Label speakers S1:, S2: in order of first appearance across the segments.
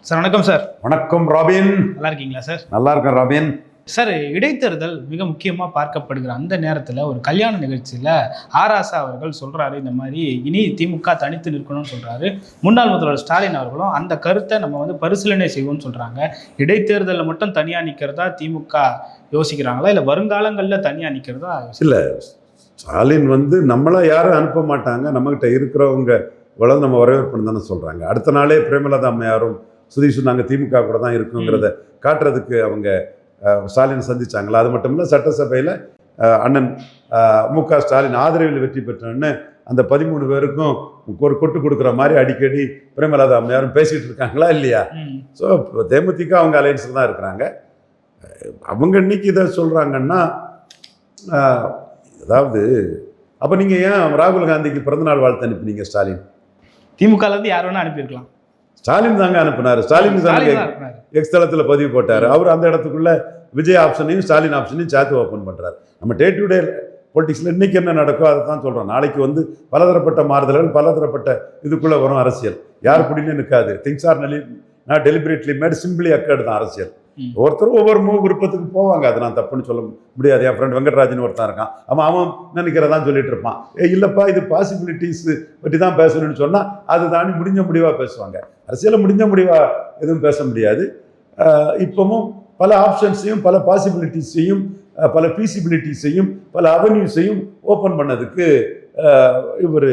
S1: Sir வணக்கம் sir.
S2: வணக்கம் robin.
S1: நல்லா இருக்கீங்களா சார்?
S2: நல்லா இருக்கேன் ராபின்.
S1: சார், இடைத்தேர்தல் மிக முக்கியமாக பார்க்கப்படுகிற அந்த நேரத்தில் ஒரு கல்யாண நிகழ்ச்சியில் ஆராசா அவர்கள் சொல்கிறாரு, இந்த மாதிரி இனி திமுக தனித்து நிற்கணும்னு சொல்கிறாரு. முன்னாள் முதல்வர் ஸ்டாலின் அவர்களும் அந்த கருத்தை நம்ம பரிசீலனை செய்வோம்னு சொல்கிறாங்க. இடைத்தேர்தலில் மட்டும் தனியாக நிற்கிறதா திமுக யோசிக்கிறாங்களா, இல்லை வருங்காலங்களில் தனியாக நிற்கிறதா?
S2: இல்லை, ஸ்டாலின் நம்மளை யாரும் அனுப்ப மாட்டாங்க, நம்மகிட்ட இருக்கிறவங்க இவ்வளவு நம்ம வரவேற்பு தானே சொல்கிறாங்க. அடுத்த நாளே பிரேமலதா அம்மையாரும் சுதீஷும் நாங்கள் திமுக கூட தான் இருக்குங்கிறத காட்டுறதுக்கு அவங்க ஸ்டாலின் சந்திச்சாங்களா? அது மட்டும் இல்லை, சட்டசபையில் அண்ணன் மு.க. ஸ்டாலின் ஆதரவில் வெற்றி பெற்றோன்னு அந்த 13 பேருக்கும் ஒரு கொட்டு கொடுக்குற மாதிரி அடிக்கடி பிரேமலதா அம்மையாரும் பேசிகிட்டு இருக்காங்களா இல்லையா? ஸோ தேமுதிக அவங்க அலையன்ஸில் தான் இருக்கிறாங்க. அவங்க இன்னைக்கு இதை சொல்கிறாங்கன்னா, அதாவது அப்போ நீங்கள் ஏன் ராகுல் காந்திக்கு பிறந்தநாள் வாழ்த்து அனுப்பினீங்க? ஸ்டாலின்
S1: திமுகலேருந்து யார் வேணா அனுப்பியிருக்கலாம்.
S2: ஸ்டாலின் தாங்க அனுப்பினார். ஸ்டாலின் தாங்க எக்ஸ் தளத்தில் பதிவு போட்டார். அவர் அந்த இடத்துக்குள்ள விஜய் ஆப்ஷனையும் ஸ்டாலின் ஆப்ஷனையும் சேர்த்து ஓப்பன் பண்ணுறாரு. நம்ம டே டு டே பொலிட்டிக்ஸில் இன்றைக்கி என்ன நடக்கோ அதை தான் சொல்கிறோம். நாளைக்கு பலதரப்பட்ட மாறுதல்கள், பலதரப்பட்ட இதுக்குள்ளே வரும் அரசியல். யார் பிடின்னு நிற்காது. Things are not deliberately made, simply accord தான் அரசியல். ஒவ்வொருத்தரும் ஒவ்வொரு விருப்பத்துக்கு போவாங்க. அது நான் தப்புன்னு சொல்ல முடியாது. என் ஃப்ரெண்ட் வெங்கட்ராஜன் ஒருத்தன் இருக்கான், அவன் நினைக்கிறதான் சொல்லிட்டு இருப்பான். இல்லைப்பா இது பாசிபிலிட்டிஸ் பற்றி தான் பேசணும்னு சொன்னால் அது தாண்டி முடிஞ்ச முடிவாக பேசுவாங்க. அரசியலில் முடிஞ்ச முடிவாக எதுவும் பேச முடியாது. இப்போவும் பல ஆப்ஷன்ஸையும் பல பாசிபிலிட்டிஸையும் பல ஃபீசிபிலிட்டிஸையும் பல அவென்யூஸையும் ஓப்பன் பண்ணதுக்கு இவர்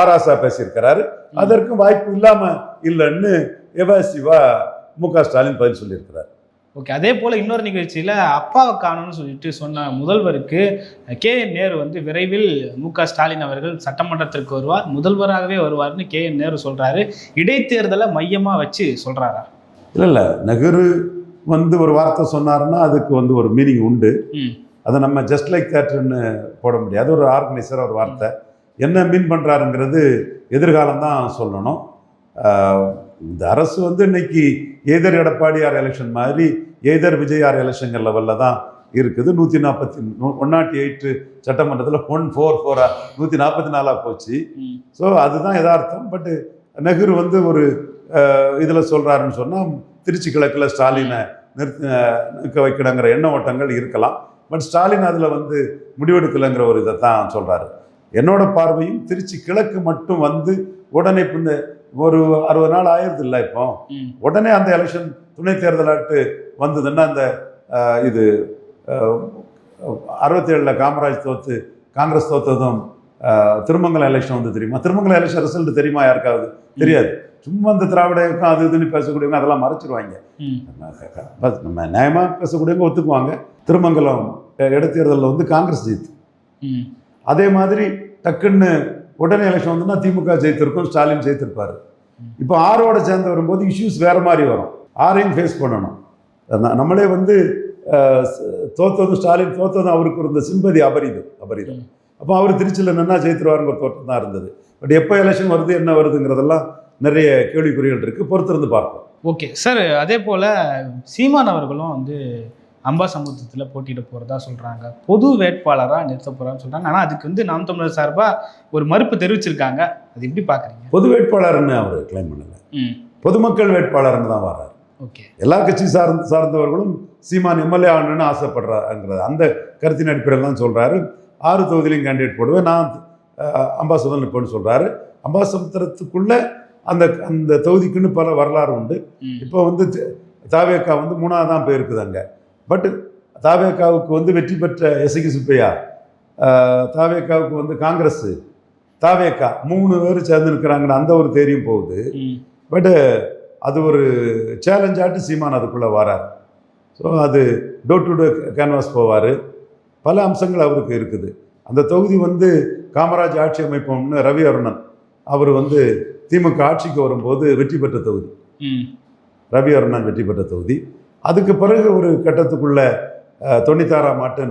S2: ஆராசா பேசியிருக்கிறாரு. அதற்கும் வாய்ப்பு இல்லாமல் இல்லைன்னு எவாசிவா மு.க. ஸ்டாலின் பதில் சொல்லியிருக்கிறார்.
S1: ஓகே, அதே போல் இன்னொரு நிகழ்ச்சியில் அப்பாவை காணும்னு சொல்லிட்டு சொன்ன முதல்வருக்கு கே.என். நேரு விரைவில் மு.க. ஸ்டாலின் அவர்கள் சட்டமன்றத்திற்கு வருவார், முதல்வராகவே வருவார்னு கே.என். நேரு சொல்கிறாரு. இடைத்தேர்தலை மையமாக வச்சு சொல்கிறாரா?
S2: இல்லை, நெஹ்ரு ஒரு வார்த்தை சொன்னாருன்னா அதுக்கு ஒரு மீனிங் உண்டு. அதை நம்ம ஜஸ்ட் லைக் தேட்னு போட முடியாது. ஒரு ஆர்கனைசர் ஒரு வார்த்தை என்ன மீன் பண்ணுறாருங்கிறது எதிர்காலம் தான் சொல்லணும். இந்த அரசு இன்னைக்கு எய்தர் எடப்பாடியார் எலெக்ஷன் மாதிரி எய்தர் விஜயார் எலெக்ஷன் லெவலில் தான் இருக்குது. 108 சட்டமன்றத்தில் 144 144 போச்சு. ஸோ அதுதான் யதார்த்தம். பட்டு நெஹ்ரு ஒரு இதில் சொல்கிறாருன்னு சொன்னால் திருச்சி கிழக்கில் ஸ்டாலினை நிற்க வைக்கணுங்கிற எண்ண ஓட்டங்கள் இருக்கலாம். பட் ஸ்டாலின் அதில் முடிவெடுக்கலைங்கிற ஒரு இதை தான் சொல்கிறாரு. என்னோட பார்வையும் திருச்சி கிழக்கு மட்டும் உடனே இந்த ஒரு 60 நாள் ஆயிடுது இல்லை, இப்போ உடனே அந்த எலெக்ஷன் துணை தேர்தலாட்டு வந்ததுன்னா அந்த இது 67 காமராஜ் தோத்து காங்கிரஸ் தோத்ததும் திருமங்கலம் எலெக்ஷன் தெரியுமா? திருமங்கலம் எலெக்ஷன் ரிசல்ட் தெரியுமா யாருக்காவது? தெரியாது. சும்மா அந்த திராவிட இயக்கம் அது இதுன்னு பேசக்கூடியவங்க அதெல்லாம் மறைச்சிருவாங்க. நம்ம நியாயமாக பேசக்கூடியவங்க ஒத்துக்குவாங்க. திருமங்கலம் இடைத்தேர்தலில் காங்கிரஸ் ஜெயித்து. அதே மாதிரி டக்குன்னு உடனே எலெக்ஷன் வந்துன்னா திமுக ஜெயித்திருக்கும், ஸ்டாலின் ஜெயித்திருப்பார். இப்போ ஆரோட சேர்ந்து வரும்போது இஷ்யூஸ் வேறு மாதிரி வரும். ஆரையும் ஃபேஸ் பண்ணணும். நம்மளே தோத்ததும் ஸ்டாலின் தோத்ததும் அவருக்கு இருந்த சிம்பதி அபரிதம். அப்போ அவர் திருச்சியில் நின்னா ஜெயித்திருவாருங்கிற தோற்றம் தான் இருந்தது. பட் எப்போ எலெக்ஷன் வருது என்ன வருதுங்கிறதெல்லாம் நிறைய கேள்விக்குறிகள் இருக்குது. பொறுத்திருந்து பார்ப்போம்.
S1: ஓகே சார், அதே போல் சீமான் அவர்களும் அம்பாசமுத்திரத்தில் போட்டியிட போகிறதா சொல்கிறாங்க. பொது வேட்பாளராக நிறுத்த போகிறான்னு சொல்கிறாங்க. ஆனால் அதுக்கு நாம் தமிழர் சார்பாக ஒரு மறுப்பு தெரிவிச்சிருக்காங்க. அது எப்படி பார்க்குறீங்க?
S2: பொது வேட்பாளர்னு அவர் கிளைம் பண்ணலை, பொதுமக்கள் வேட்பாளர்னு தான் வர்றார்.
S1: ஓகே,
S2: எல்லா கட்சி சார்ந்தவர்களும் சீமான் எம்எல்ஏ ஆகணும்னு ஆசைப்படுறாங்கிறது அந்த கருத்தின் அடிப்படையில் தான் சொல்கிறாரு. 6 தொகுதியிலையும் கேண்டிடேட் போடுவேன், நான் அம்பாசமுத்திரம் நிற்பேன்னு சொல்கிறாரு. அம்பாசமுத்திரத்துக்குள்ளே அந்த தொகுதிக்குன்னு பல வரலாறு உண்டு. இப்போ தாவேக்கா 3ஆவது தான் போயிருக்குது அங்கே. பட் தாவேக்காவுக்கு வெற்றி பெற்ற எசகி சுப்பையா, தாவேக்காவுக்கு காங்கிரஸ், தாவேக்கா 3 பேர் சேர்ந்து நிற்கிறாங்கன்னு அந்த ஒரு தேரியும் போகுது. பட்டு அது ஒரு சேலஞ்சாட்டு சீமான் அதுக்குள்ளே வரார். ஸோ அது டோர் டு டோர் கேன்வாஸ் போவார். பல அம்சங்கள் அவருக்கு இருக்குது. அந்த தொகுதி காமராஜ் ஆட்சி அமைப்போம்னு ரவி அருணன் அவர் திமுக ஆட்சிக்கு வரும்போது வெற்றி பெற்ற தொகுதி. ரவி அருணன் வெற்றி பெற்ற தொகுதி. அதுக்கு பிறகு ஒரு கட்டத்துக்குள்ள 96ஆம் ஆண்டு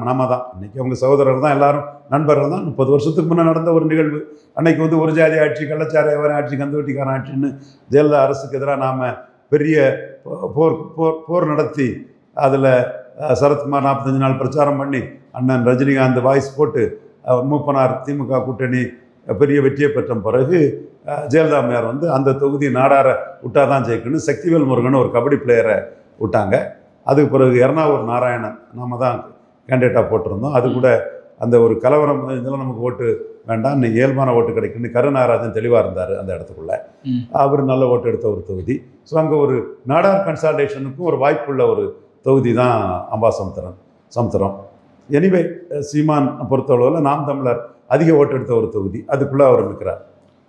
S2: நாம தான் இன்றைக்கி அவங்க சகோதரர் தான், எல்லாரும் நண்பர்கள் தான். 30 வருஷத்துக்கு முன்னே நடந்த ஒரு நிகழ்வு. அன்னைக்கு ஒரு ஜாதி ஆட்சி, கள்ளச்சாராய ஆட்சி, கந்துவட்டிக்காரன் ஆட்சின்னு ஜெயலலிதா அரசுக்கு எதிராக நாம் பெரிய போர் நடத்தி அதில் சரத்குமார் 45 நாள் பிரச்சாரம் பண்ணி அண்ணன் ரஜினிகாந்த் வாய்ஸ் போட்டு மூப்பனார் திமுக கூட்டணி பெரிய வெற்றியை பெற்ற பிறகு ஜெயலலிதா அம்மையார் வந்து அந்த தொகுதி நாடார விட்டால் தான் ஜெயிக்கணும். சக்திவேல் முருகன் ஒரு கபடி பிளேயரை விட்டாங்க. அதுக்கு பிறகு எர்ணாவூர் நாராயணன் நாம தான் கேண்டிடேட்டாக போட்டிருந்தோம். அது கூட அந்த ஒரு கலவரம் இதெல்லாம் நமக்கு ஓட்டு வேண்டாம், இன்னும் இயல்பான ஓட்டு கிடைக்குன்னு கருநாராஜன் தெளிவாக இருந்தார் அந்த இடத்துக்குள்ள. அவர் நல்ல ஓட்டு எடுத்த ஒரு தொகுதி. ஸோ அங்கே ஒரு நாடார் கன்சால்டேஷனுக்கும் ஒரு வாய்ப்புள்ள ஒரு தொகுதி தான் அம்பாசமுத்திரம். எனிவே சீமான் பொறுத்தளவில் நாம் தமிழர் அதிக ஓட்டு எடுத்த ஒரு தொகுதி, அதுக்குள்ளே அவர் நிற்கிறார்.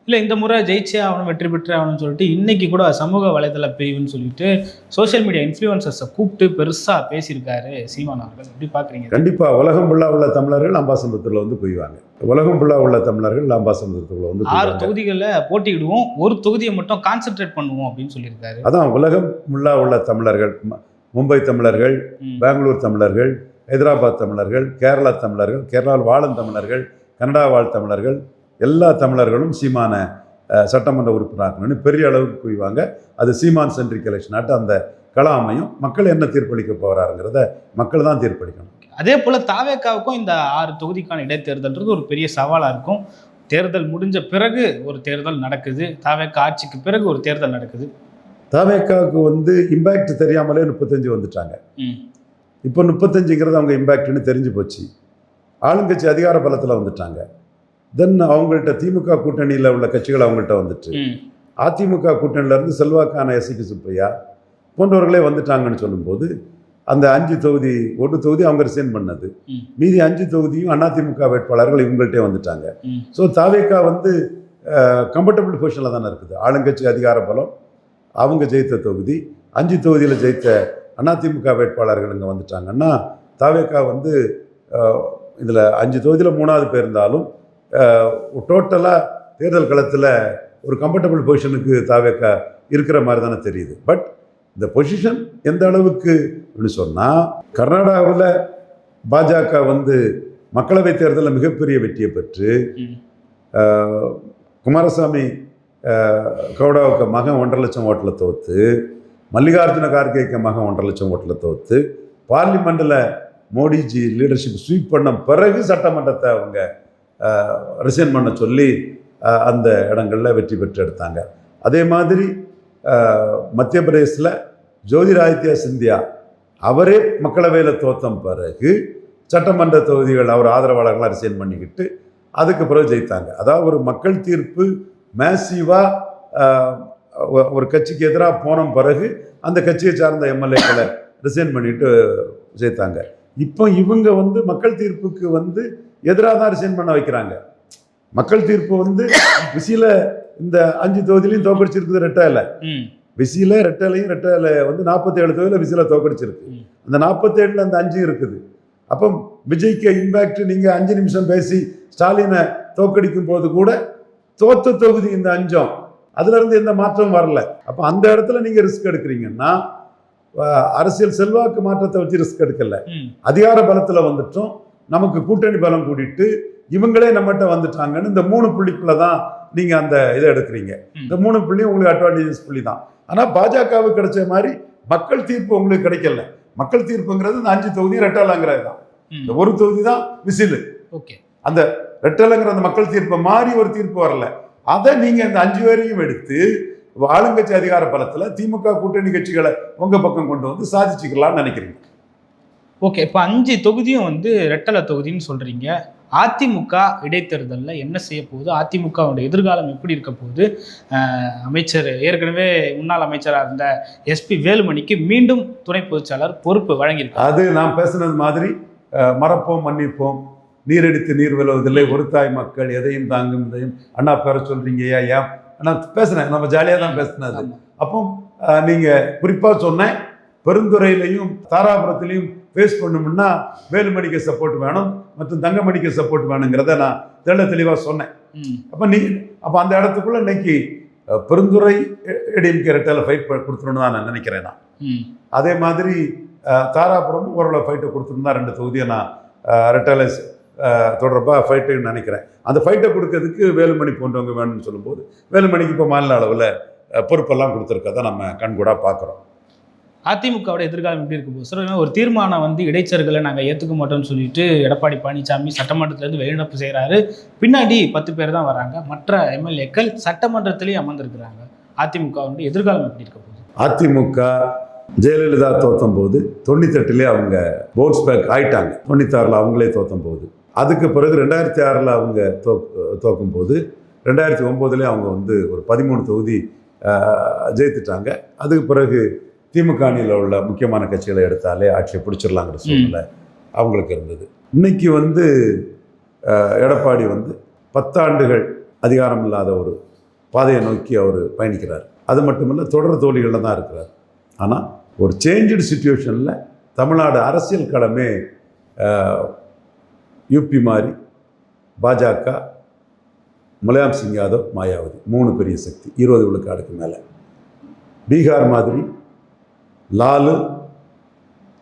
S1: இல்லை, இந்த முறை ஜெயிச்சே ஆகணும், வெற்றி பெற்றே ஆகணும்னு சொல்லிட்டு இன்னைக்கு கூட சமூக வலைதள பிரிவுன்னு சொல்லிட்டு சோஷியல் மீடியா இன்ஃப்ளூயன்சர்ஸை கூப்பிட்டு பெருசாக பேசியிருக்காரு சீமான் அவர்கள். எப்படி பார்க்குறீங்க?
S2: கண்டிப்பாக உலகம் ஃபுல்லாக உள்ள தமிழர்கள் அம்பாசமுத்திரத்தில் வந்து குவிவாங்க. உலகம் ஃபுல்லாக உள்ள தமிழர்கள் அம்பாசமுத்திரத்தில் வந்து 6
S1: தொகுதிகளில் போட்டியிடுவோம், ஒரு தொகுதியை மட்டும் கான்சென்ட்ரேட் பண்ணுவோம் அப்படின்னு சொல்லியிருக்காரு.
S2: அதான் உலகம் ஃபுல்லாக உள்ள தமிழர்கள், மும்பை தமிழர்கள், பெங்களூர் தமிழர்கள், ஹைதராபாத் தமிழர்கள், கேரளா தமிழர்கள், கேரளாவில் வாழும் தமிழர்கள், கனடா வாழ் தமிழர்கள், எல்லா தமிழர்களும் சீமான சட்டமன்ற உறுப்பினராகணும்னு பெரிய அளவுக்கு குவிவாங்க. அது சீமான் சென்ட்ரிக் எலெக்ஷன் அந்த களம் அமையும். மக்கள் என்ன தீர்ப்பளிக்க போகிறாருங்கிறத மக்கள் தான் தீர்ப்பளிக்கணும்.
S1: அதே போல் தாவேக்காவுக்கும் இந்த 6 தொகுதிக்கான இடைத்தேர்தல்ன்றது ஒரு பெரிய சவாலாக இருக்கும். தேர்தல் முடிஞ்ச பிறகு ஒரு தேர்தல் நடக்குது, தாவேக்கா ஆட்சிக்கு பிறகு ஒரு தேர்தல் நடக்குது.
S2: தாவேக்காவுக்கு வந்து இம்பேக்ட் தெரியாமலே 35 வந்துட்டாங்க. இப்போ 35ங்கிறது அவங்க இம்பேக்ட்னு தெரிஞ்சு போச்சு. ஆளுங்கட்சி அதிகார பலத்தில் வந்துட்டாங்க. தென் அவங்கள்ட்ட திமுக கூட்டணியில் உள்ள கட்சிகள் அவங்கள்ட்ட வந்துட்டு, அதிமுக கூட்டணியிலேருந்து செல்வாக்கான எஸ்சிக்கு சுப்பையா போன்றவர்களே வந்துட்டாங்கன்னு சொல்லும்போது அந்த 5 தொகுதி, ஒரு தொகுதி அவங்க ரிசைன் பண்ணது, மீதி 5 தொகுதியும் அதிமுக வேட்பாளர்கள் இவங்கள்ட்டே வந்துட்டாங்க. ஸோ தாவேக்கா வந்து கம்ஃபர்டபுள் பொசிஷனில் தானே இருக்குது. ஆளுங்கட்சி அதிகார பலம், அவங்க ஜெயித்த தொகுதி, 5 தொகுதியில் ஜெயித்த அதிமுக வேட்பாளர்கள் இங்கே வந்துட்டாங்கன்னா தாவேக்கா வந்து இதில் 5 தொகுதியில் 3வது பேர் இருந்தாலும் டோட்டலாக தேர்தல் களத்தில் ஒரு கம்ஃபர்டபுள் பொசிஷனுக்கு தாவேக்கா இருக்கிற மாதிரி தானே தெரியுது. பட் இந்த பொசிஷன் எந்த அளவுக்கு அப்படின்னு சொன்னால், கர்நாடகாவில் பாஜக வந்து மக்களவை தேர்தலில் மிகப்பெரிய வெற்றியை பெற்று குமாரசாமி கவுடாவுக்கு மகன் 1.5 லட்சம் ஓட்டில் தோற்று, மல்லிகார்ஜுன கார்கேக்கு மகன் 1.5 லட்சம் ஓட்டில் தோற்று, பார்லிமெண்ட்டில் மோடிஜி லீடர்ஷிப் ஸ்வீப் பண்ண பிறகு சட்டமன்றத்தை அவங்க ரிசைன் பண்ண சொல்லி அந்த இடங்களில் வெற்றி பெற்று எடுத்தாங்க. அதே மாதிரி மத்திய பிரதேசில் ஜோதிராதித்யா சிந்தியா அவரே மக்களவையில் தோற்ற பிறகு சட்டமன்ற தொகுதிகள் அவர் ஆதரவாளர்களாக ரிசைன் பண்ணிக்கிட்டு அதுக்கு பிறகு ஜெயித்தாங்க. அதாவது ஒரு மக்கள் தீர்ப்பு மேசிவாக ஒரு கட்சிக்கு எதிராக போன பிறகு அந்த கட்சியை சார்ந்த எம்எல்ஏக்களை ரிசைன் பண்ணிட்டு ஜெயித்தாங்க. இப்போ இவங்க வந்து மக்கள் தீர்ப்புக்கு வந்து எதிராக தான் ரிசைன் பண்ண வைக்கிறாங்க. மக்கள் தீர்ப்பு வந்து விசியில் இந்த 5 தொகுதியிலையும் தோக்கடிச்சிருக்குது ரெட்டையில. விசியில் ரெட்டையிலையும் வந்து 47 தொகுதியில் விசியில் தோக்கடிச்சிருக்கு. அந்த 47ல் அந்த 5 இருக்குது. அப்போ விஜய்க்கு இம்பேக்ட், நீங்கள் 5 நிமிஷம் பேசி ஸ்டாலினை தோக்கடிக்கும் போது கூட தோத்த தொகுதி இந்த 5, அதுலேருந்து எந்த மாற்றமும் வரல. அப்போ அந்த இடத்துல நீங்கள் ரிஸ்க் எடுக்கிறீங்கன்னா அரசியல் செல்வாக்கு மாற்றத்தை வச்சு ரிஸ்க் எடுக்கல, அதிகார பலத்தில் வந்துட்டோம், நமக்கு கூட்டணி பலம் கூட்டிட்டு இவங்களே நம்மகிட்ட வந்துட்டாங்கன்னு இந்த 3 புள்ளிக்குள்ள தான் நீங்க அந்த இதை எடுக்கிறீங்க. இந்த 3 புள்ளி உங்களுக்கு அட்வான்டேஜஸ் புள்ளி தான். ஆனா பாஜகவுக்கு கிடைச்ச மாதிரி மக்கள் தீர்ப்பு உங்களுக்கு கிடைக்கல. மக்கள் தீர்ப்புங்கிறது இந்த 5 தொகுதி ரெட்டலாங்கிறது தான். இந்த ஒரு தொகுதி தான் விசில். அந்த ரெட்டலைங்கிற அந்த மக்கள் தீர்ப்பை மாறி ஒரு தீர்ப்பு வரல. அதை நீங்க இந்த 5 பேரையும் எடுத்து ஆளுங்கட்சி அதிகார பலத்துல திமுக கூட்டணி கட்சிகளை உங்க பக்கம் கொண்டு வந்து சாதிச்சுக்கலாம்னு நினைக்கிறீங்க.
S1: ஓகே, இப்போ 5 தொகுதியும் வந்து ரெட்டலை தொகுதின்னு சொல்றீங்க. அதிமுக இடைத்தேர்தலில் என்ன செய்ய போகுது, அதிமுகவுடைய எதிர்காலம் எப்படி இருக்க போகுது? அமைச்சர் ஏற்கனவே முன்னாள் அமைச்சராக இருந்த எஸ்பி வேலுமணிக்கு மீண்டும் துணை பொதுச்செயலாளர் பொறுப்பு வழங்கியிருக்காங்க.
S2: அது நான் பேசுனது மாதிரி மறப்போம் மன்னிப்போம், நீரெடுத்து நீர் வெல்வதில்லை, ஒரு தாய் மக்கள் எதையும் தாங்கும் இதையும் அண்ணா பேர சொல்றீங்க ஏன் நான் பேசுனேன், நம்ம ஜாலியாக தான் பேசுனது. அப்போ நீங்கள் குறிப்பாக சொன்னேன், பெருந்துறையிலையும் தாராபுரத்திலையும் ஃபேஸ் பண்ணணும்னா வேலுமணிக்கு சப்போர்ட் வேணும் மற்றும் தங்கமணிக்கு சப்போர்ட் வேணுங்கிறத நான் தெளிவாக சொன்னேன். அப்போ அந்த இடத்துக்குள்ள இன்னைக்கு பெருந்துறை ஏடிஎம்கே ரெட்டையில ஃபைட் கொடுத்துருன்னு தான் நான் நினைக்கிறேன். அதே மாதிரி தாராபுரமும் ஓரளவு ஃபைட்டை கொடுத்துருந்தா 2 தொகுதியை நான் ரெட்டையில தொடர்பாக ஃபைட்டுன்னு நினைக்கிறேன். அந்த ஃபைட்டை கொடுக்கறதுக்கு வேலுமணி போன்றவங்க வேணும்னு சொல்லும்போது வேலுமணிக்கு இப்போ மாநில அளவில் பொறுப்பெல்லாம் கொடுத்துருக்கதான் நம்ம கண்கூடாக பார்க்குறோம்.
S1: அதிமுகவோட எதிர்காலம் எப்படி இருக்கு போது சார்? ஒரு தீர்மானம் வந்து இடைச்சர்களை நாங்கள் ஏற்றுக்க மாட்டோம்னு சொல்லிட்டு எடப்பாடி பழனிசாமி சட்டமன்றத்திலேருந்து வெளிநடப்பு செய்கிறாரு. பின்னாடி 10 பேர் தான் வராங்க. மற்ற எம்எல்ஏக்கள் சட்டமன்றத்திலேயே அமர்ந்திருக்கிறாங்க. அதிமுகவுடைய எதிர்காலம் எப்படி இருக்க போகுது?
S2: அதிமுக ஜெயலலிதா தோற்றும் போது 98 அவங்க பவுன்ஸ் பேக் ஆயிட்டாங்க. 96 அவங்களே தோற்றும் போது, அதுக்கு பிறகு 2006 அவங்க தோக்கும் போது 2009 அவங்க வந்து ஒரு 13 தொகுதி ஜெயித்துட்டாங்க. அதுக்கு பிறகு திமுக அணியில் உள்ள முக்கியமான கட்சிகளை எடுத்தாலே ஆட்சியை பிடிச்சிடலாங்கிற சூழ்நிலை அவங்களுக்கு இருந்தது. இன்னைக்கு வந்து எடப்பாடி வந்து 10 ஆண்டுகள் அதிகாரம் இல்லாத ஒரு பாதையை நோக்கி அவர் பயணிக்கிறார். அது மட்டுமில்லை, தொடர் தோல்விகளில் தான் இருக்கிறார். ஆனால் ஒரு சேஞ்சு சிச்சுவேஷனில் தமிழ்நாடு அரசியல் களமே யூபி மாதிரி பாஜக, முலாயம் சிங் யாதவ், மாயாவதி 3 பெரிய சக்தி 20 விழுக்காடுக்கு மேலே. பீகார் மாதிரி லாலு,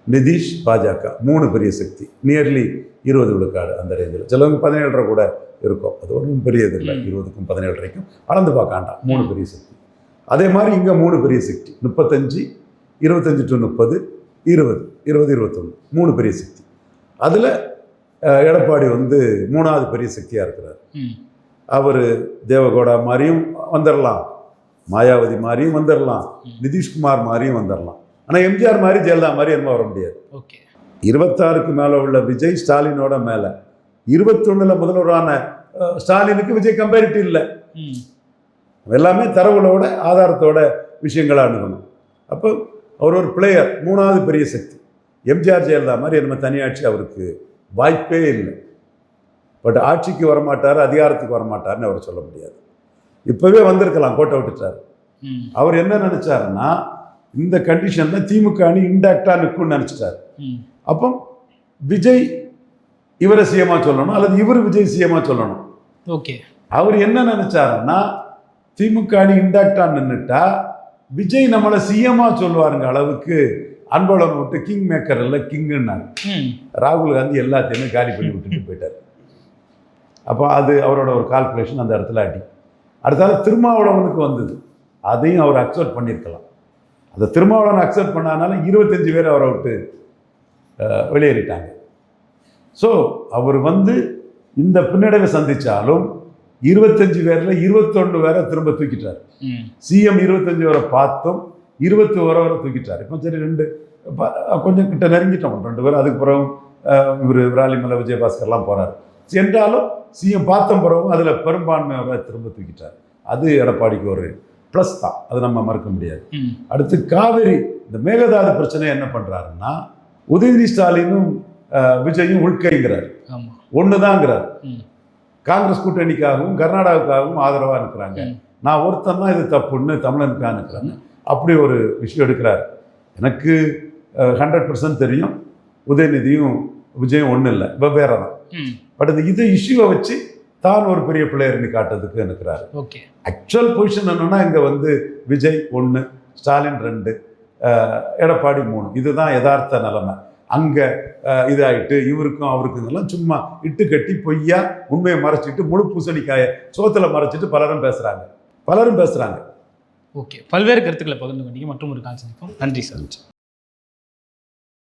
S2: நிதிஷ், பாஜக 3 பெரிய சக்தி, நியர்லி 20 விழுக்காடு அந்த ரேஞ்சில். சிலவங்க 17.5 கூட இருக்கும். அது ஒன்றும் பெரியது இல்லை. 20க்கும் 17.5க்கும் அளந்து பார்க்காண்டாம். 3 பெரிய சக்தி. அதே மாதிரி இங்கே 3 பெரிய சக்தி 35, 25 to 30, 20, 21 3 பெரிய சக்தி. அதில் எடப்பாடி வந்து 3ஆவது பெரிய சக்தியாக இருக்கிறார். அவர் தேவகவுடா மாதிரியும் வந்துடலாம், மாயாவதி மாதிரியும் வந்துடலாம், நிதிஷ்குமார் மாதிரியும் வந்துடலாம். ஆனால் எம்ஜிஆர் மாதிரி ஜெயலலிதா மாதிரி என்ன வர முடியாது. 26க்கு மேலே உள்ள விஜய் ஸ்டாலினோட மேலே 21 முதல்வரான ஸ்டாலினுக்கு விஜய் கம்பேரிட்டிவ் இல்லை. எல்லாமே தரவுகளோட ஆதாரத்தோட விஷயங்களை அணுகணும். அப்போ அவர் ஒரு பிளேயர், 3ஆவது பெரிய சக்தி. எம்ஜிஆர் ஜெயலலிதா மாதிரி நம்ம தனியாட்சி அவருக்கு வாய்ப்பே இல்லை. பட் ஆட்சிக்கு வரமாட்டார், அதிகாரத்துக்கு வரமாட்டார்னு அவர் சொல்ல முடியாது. இப்போவே வந்திருக்கலாம், கோட்டை விட்டுட்டார். அவர் என்ன நினைச்சாருன்னா, இந்த கண்டிஷனில் திமுக அணி இன்டாக்டாக நிற்கும்னு நினச்சிட்டார். அப்போ விஜய் இவரை சிஎம்மா சொல்லணும், அல்லது இவர் விஜய் சிஎம்மா சொல்லணும்.
S1: ஓகே, அவர்
S2: என்ன நினைச்சாருன்னா, திமுக அணி இன்டாக்டாக நின்றுட்டா விஜய் நம்மளை சிஎம்மா சொல்லுவாருங்க அளவுக்கு அன்பழகன் விட்டு கிங் மேக்கர் இல்லை கிங்குன்னாங்க. ராகுல் காந்தி எல்லாத்தையுமே காலி பண்ணி விட்டுட்டு போயிட்டார். அப்போ அது அவரோட ஒரு கால்குலேஷன் அந்த இடத்துல அடி. அடுத்தால திருமாவளவனுக்கு வந்தது, அதையும் அவர் அக்செப்ட் பண்ணியிருக்கலாம். அதை திருமாவளவன் அக்செப்ட் பண்ணாதனால 25 பேர் அவரை விட்டு வெளியேறிட்டாங்க. ஸோ அவர் வந்து இந்த பின்னடைவை சந்தித்தாலும் 25 பேரில் 21 பேரை திரும்ப தூக்கிட்டார். சிஎம் 25 வரை பார்த்தும் 21 வரை தூக்கிட்டார். இப்போ சரி 2 கொஞ்சம் கிட்ட நெருங்கிட்டோம் 2 பேர். அதுக்கு பிறகு இவர் விராலிமலை விஜயபாஸ்கர்லாம் போகிறார். என்றாலும் சிஎம் பார்த்த பிறகும் அதில் பெரும்பான்மையோட திரும்ப தூக்கிட்டார். அது எடப்பாடிக்கு ஒரு ப்ளஸ் தான், அது நம்ம மறுக்க முடியாது. அடுத்து காவேரி இந்த மேகதாது பிரச்சனை என்ன பண்ணுறாருன்னா, உதயநிதி ஸ்டாலினும் விஜயும் உள்கைங்கிறார், ஒன்று தாங்கிறார். காங்கிரஸ் கூட்டணிக்காகவும் கர்நாடகாவுக்காகவும் ஆதரவாக இருக்கிறாங்க. நான் ஒருத்தன் தான் இது தப்புன்னு தமிழனுக்காக இருக்கிறாங்க. அப்படி ஒரு விஷயம் எடுக்கிறார். எனக்கு 100% தெரியும், உதயநிதியும் விஜயும் ஒன்றும் இல்லை, வெவ்வேறு தான். பட் இந்த இஷ்யூவை வச்சு தான் ஒரு பெரிய பிளேயர்னு காட்டுறதுக்கு இருக்கிறாரு. ஆக்சுவல் பொசிஷன் என்னன்னா, இங்கே வந்து விஜய் 1, ஸ்டாலின் 2, எடப்பாடி 3. இதுதான் யதார்த்த நிலைமை. அங்கே இதாகிட்டு இவருக்கும் அவருக்கும் இதெல்லாம் சும்மா இட்டு கட்டி பொய்யா உண்மையை மறைச்சிட்டு முழு பூசணிக்காயை சோத்துல மறைச்சிட்டு பலரும் பேசுகிறாங்க.
S1: ஓகே, பல்வேறு கருத்துக்களை பகிர்ந்து கொண்டீங்க. மற்றும் ஒரு கால் சந்திப்போம். நன்றி சார்.